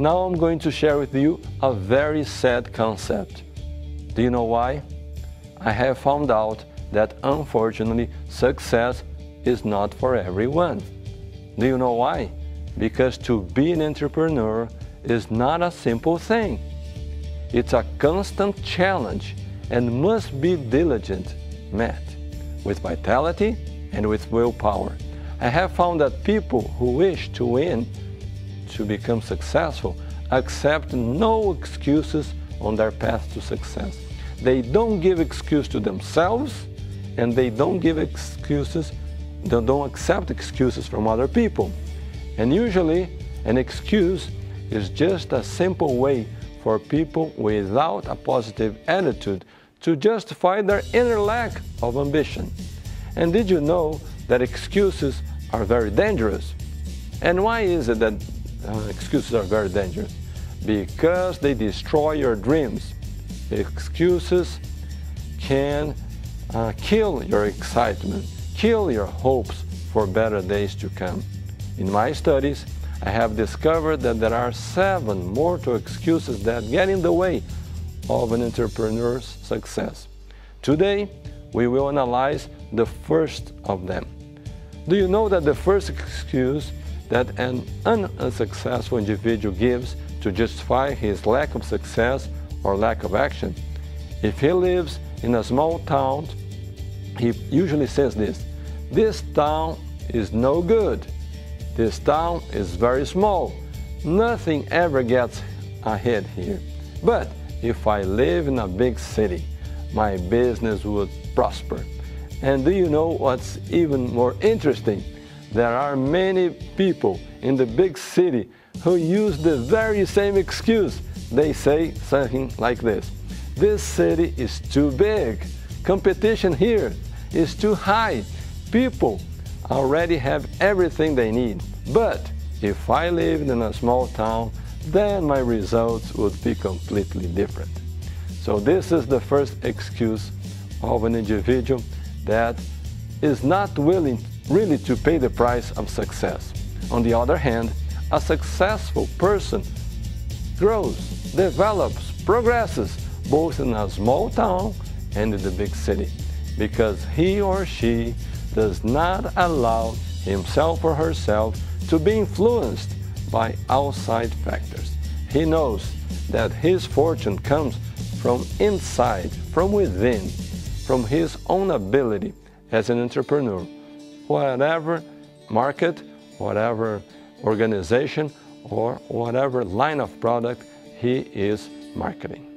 Now I'm going to share with you a very sad concept. Do you know why? I have found out that unfortunately success is not for everyone. Do you know why? Because to be an entrepreneur is not a simple thing. It's a constant challenge and must be diligent, met with vitality and with willpower. I have found that people who wish to win, to become successful, accept no excuses on their path to success. They don't give excuse to themselves, and they don't accept excuses from other people. And usually, an excuse is just a simple way for people without a positive attitude to justify their inner lack of ambition. And did you know that excuses are very dangerous? And why is it that excuses are very dangerous? Because they destroy your dreams. Excuses can kill your excitement, kill your hopes for better days to come. In my studies, I have discovered that there are 7 mortal excuses that get in the way of an entrepreneur's success. Today, we will analyze the first of them. Do you know that the first excuse that an unsuccessful individual gives to justify his lack of success or lack of action? If he lives in a small town, he usually says this: "This town is no good. This town is very small. Nothing ever gets ahead here. But if I live in a big city, my business would prosper." And do you know what's even more interesting? There are many people in the big city who use the very same excuse. They say something like this: "This city is too big. Competition here is too high. People already have everything they need. But if I lived in a small town, then my results would be completely different." So this is the first excuse of an individual that is not willing really to pay the price of success. On the other hand, a successful person grows, develops, progresses both in a small town and in the big city, because he or she does not allow himself or herself to be influenced by outside factors. He knows that his fortune comes from inside, from within, from his own ability as an entrepreneur. Whatever market, whatever organization, or whatever line of product he is marketing.